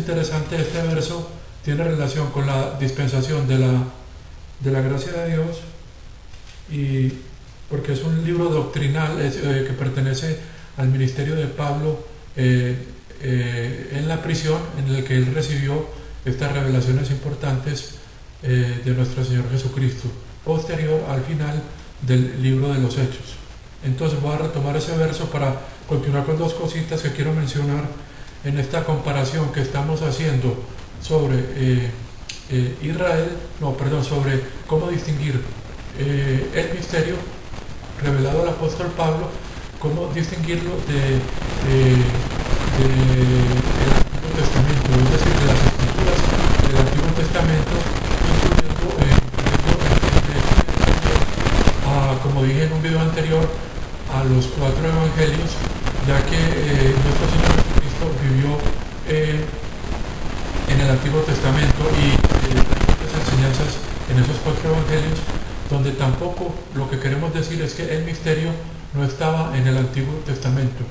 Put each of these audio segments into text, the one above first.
interesante, este verso tiene relación con la dispensación de la gracia de Dios, y porque es un libro doctrinal que pertenece al ministerio de Pablo en la prisión, en el que él recibió estas revelaciones importantes de nuestro Señor Jesucristo, posterior al final del libro de los Hechos. Entonces voy a retomar ese verso para continuar con dos cositas que quiero mencionar en esta comparación que estamos haciendo sobre sobre cómo distinguir el misterio revelado al apóstol Pablo, cómo distinguirlo del Antiguo Testamento, es decir, de las escrituras del Antiguo Testamento, como dije en un video anterior, a los 4 evangelios, ya que nuestro Señor Jesucristo vivió en el Antiguo Testamento y hay muchas enseñanzas en esos 4 evangelios donde tampoco lo que queremos decir es que el misterio no estaba en el Antiguo Testamento.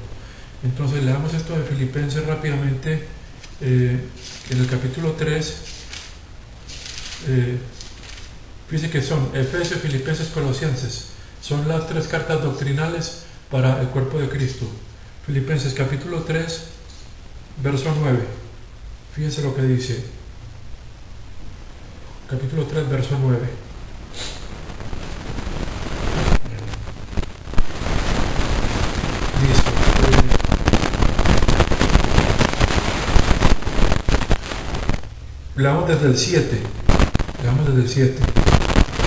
Entonces leamos esto de Filipenses rápidamente, en el capítulo 3. Fíjense que son Efesios, Filipenses, Colosenses. Son las 3 cartas doctrinales para el cuerpo de Cristo. Filipenses capítulo 3, verso 9. Fíjense lo que dice. Capítulo 3, verso 9. Dice, leamos desde el 7. Leamos desde el 7.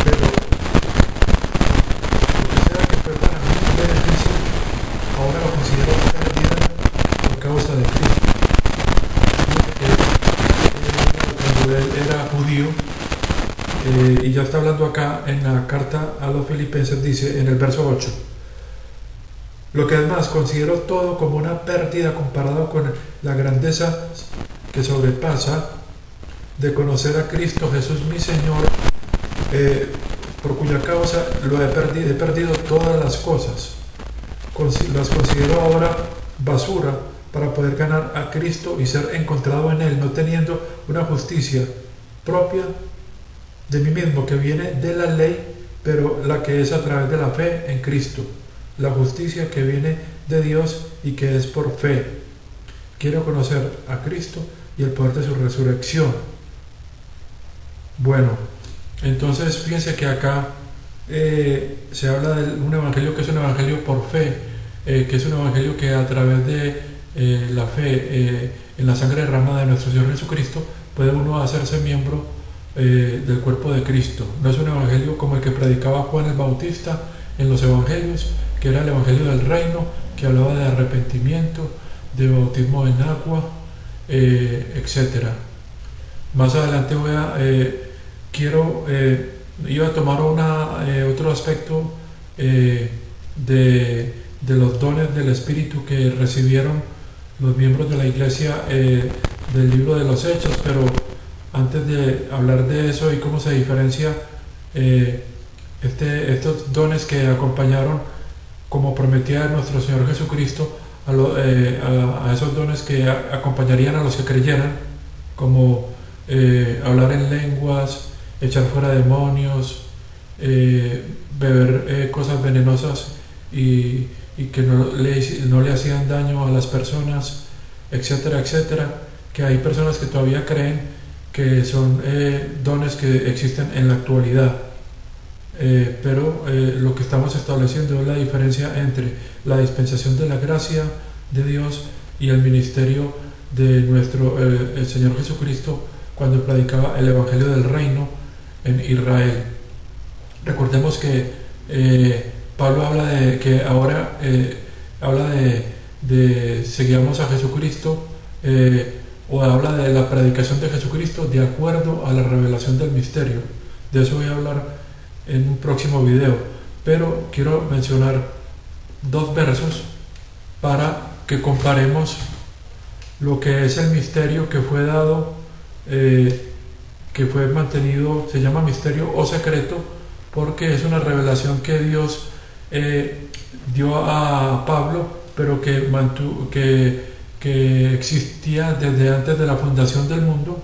Pero lo que sea que fue para mí un beneficio, ahora lo considero pérdida por causa de Cristo. Cuando él era judío, y ya está hablando acá en la carta a los Filipenses, dice en el verso 8: lo que además considero todo como una pérdida comparado con la grandeza que sobrepasa de conocer a Cristo Jesús mi Señor, por cuya causa he perdido todas las cosas, las considero ahora basura para poder ganar a Cristo y ser encontrado en Él, no teniendo una justicia propia de mí mismo que viene de la ley, pero la que es a través de la fe en Cristo, la justicia que viene de Dios y que es por fe. Quiero conocer a Cristo y el poder de su resurrección. Bueno, entonces fíjense que acá se habla de un evangelio que es un evangelio por fe, que es un evangelio que a través de la fe en la sangre derramada de nuestro Señor Jesucristo puede uno hacerse miembro del cuerpo de Cristo. No es un evangelio como el que predicaba Juan el Bautista en los evangelios, que era el evangelio del reino, que hablaba de arrepentimiento, de bautismo en agua, etc. Más adelante iba a tomar otro aspecto de los dones del Espíritu que recibieron los miembros de la iglesia del libro de los Hechos, pero antes de hablar de eso y cómo se diferencia estos dones que acompañaron, como prometía nuestro Señor Jesucristo, a esos dones que acompañarían a los que creyeran, como hablar en lenguas, echar fuera demonios, beber cosas venenosas y que no le hacían daño a las personas, etcétera, etcétera, que hay personas que todavía creen que son dones que existen en la actualidad. Pero lo que estamos estableciendo es la diferencia entre la dispensación de la gracia de Dios y el ministerio de nuestro el Señor Jesucristo cuando predicaba el Evangelio del Reino en Israel. Recordemos que Pablo habla de que ahora habla de seguíamos a Jesucristo, o habla de la predicación de Jesucristo de acuerdo a la revelación del misterio. De eso voy a hablar en un próximo video, pero quiero mencionar 2 versos para que comparemos lo que es el misterio que fue dado, que fue mantenido, se llama misterio o secreto, porque es una revelación que Dios dio a Pablo, pero que que existía desde antes de la fundación del mundo,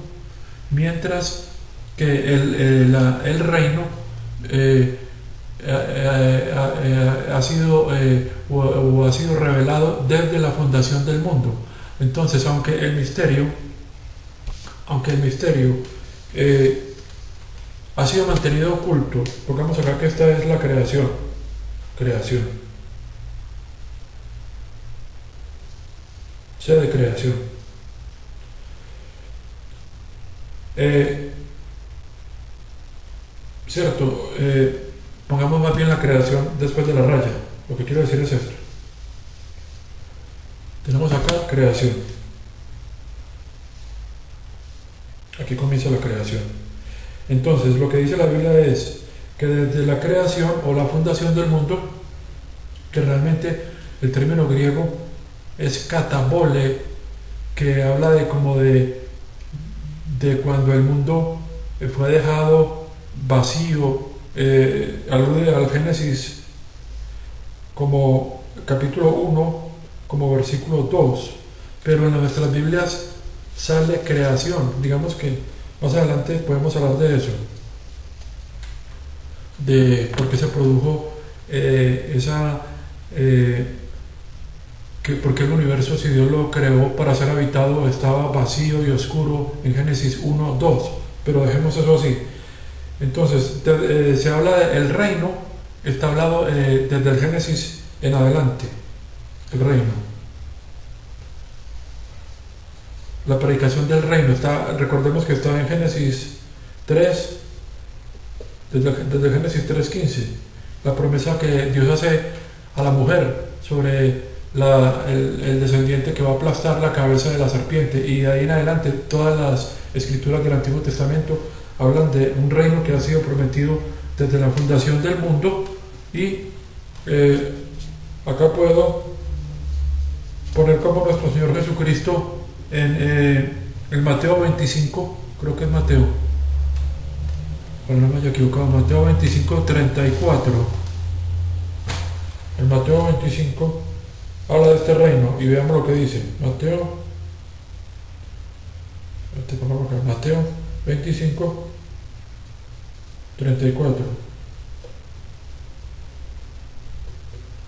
mientras que el reino ha sido o ha sido revelado desde la fundación del mundo. Entonces, aunque el misterio ha sido mantenido oculto, pongamos acá que esta es la creación, C de creación. Cierto, pongamos más bien la creación después de la raya. Lo que quiero decir es esto. Tenemos acá creación. Aquí comienza la creación. Entonces, lo que dice la Biblia es que desde la creación o la fundación del mundo, que realmente el término griego es katabole, que habla de como de cuando el mundo fue dejado vacío, alude al Génesis como capítulo 1, como versículo 2, pero en nuestras Biblias sale creación. Digamos que más adelante podemos hablar de eso, de por qué se produjo porque el universo, si Dios lo creó para ser habitado, estaba vacío y oscuro en Génesis 1, 2, pero dejemos eso así. Entonces, se habla del reino, está hablado desde el Génesis en adelante, el reino. La predicación del reino, recordemos que está en Génesis 3, desde Génesis 3:15, la promesa que Dios hace a la mujer sobre el descendiente que va a aplastar la cabeza de la serpiente, y de ahí en adelante todas las escrituras del Antiguo Testamento hablan de un reino que ha sido prometido desde la fundación del mundo. Y acá puedo poner como nuestro Señor Jesucristo en Mateo 25, creo que es Mateo, no me haya equivocado, Mateo 25, 34. En Mateo 25 habla de este reino y veamos lo que dice. Mateo 25, 34.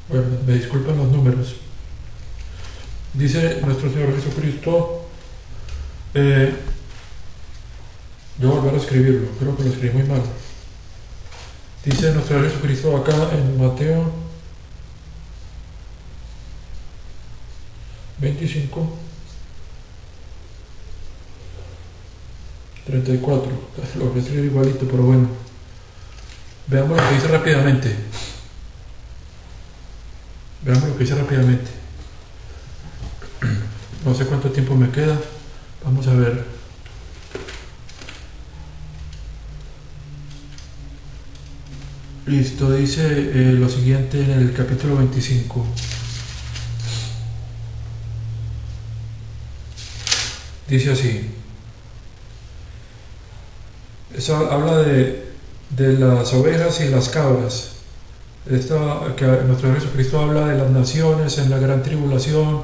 Bueno, me disculpan los números. Dice nuestro Señor Jesucristo, voy a volver a escribirlo, creo que lo escribí muy mal. Dice nuestro Señor Jesucristo acá en Mateo 25, 34. Lo voy a escribir igualito, pero bueno. Veamos lo que dice rápidamente. No sé cuánto tiempo me queda. Vamos a ver. Listo, dice lo siguiente en el capítulo 25. Dice así. Habla de las ovejas y las cabras. Que nuestro Jesucristo habla de las naciones en la gran tribulación,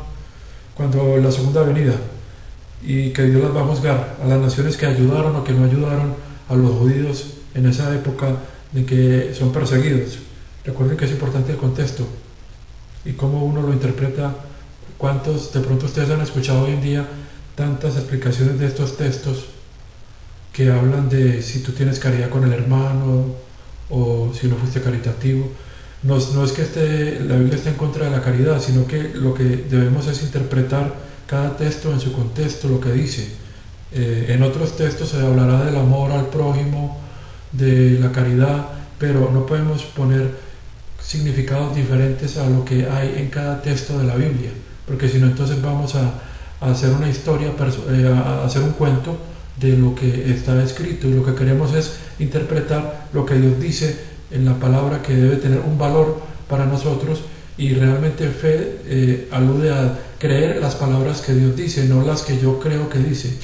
cuando la segunda venida, y que Dios las va a juzgar a las naciones que ayudaron o que no ayudaron a los judíos en esa época de que son perseguidos. Recuerden que es importante el contexto y cómo uno lo interpreta. ¿Cuántos de pronto ustedes han escuchado hoy en día tantas explicaciones de estos textos que hablan de si tú tienes caridad con el hermano o si no fuiste caritativo? No es que la Biblia esté en contra de la caridad, sino que lo que debemos es interpretar cada texto en su contexto, lo que dice. En otros textos se hablará del amor al prójimo, de la caridad, pero no podemos poner significados diferentes a lo que hay en cada texto de la Biblia, porque si no, entonces vamos a hacer una historia, a hacer un cuento de lo que está escrito, y lo que queremos es interpretar lo que Dios dice en la palabra, que debe tener un valor para nosotros, y realmente fe alude a creer las palabras que Dios dice, no las que yo creo que dice.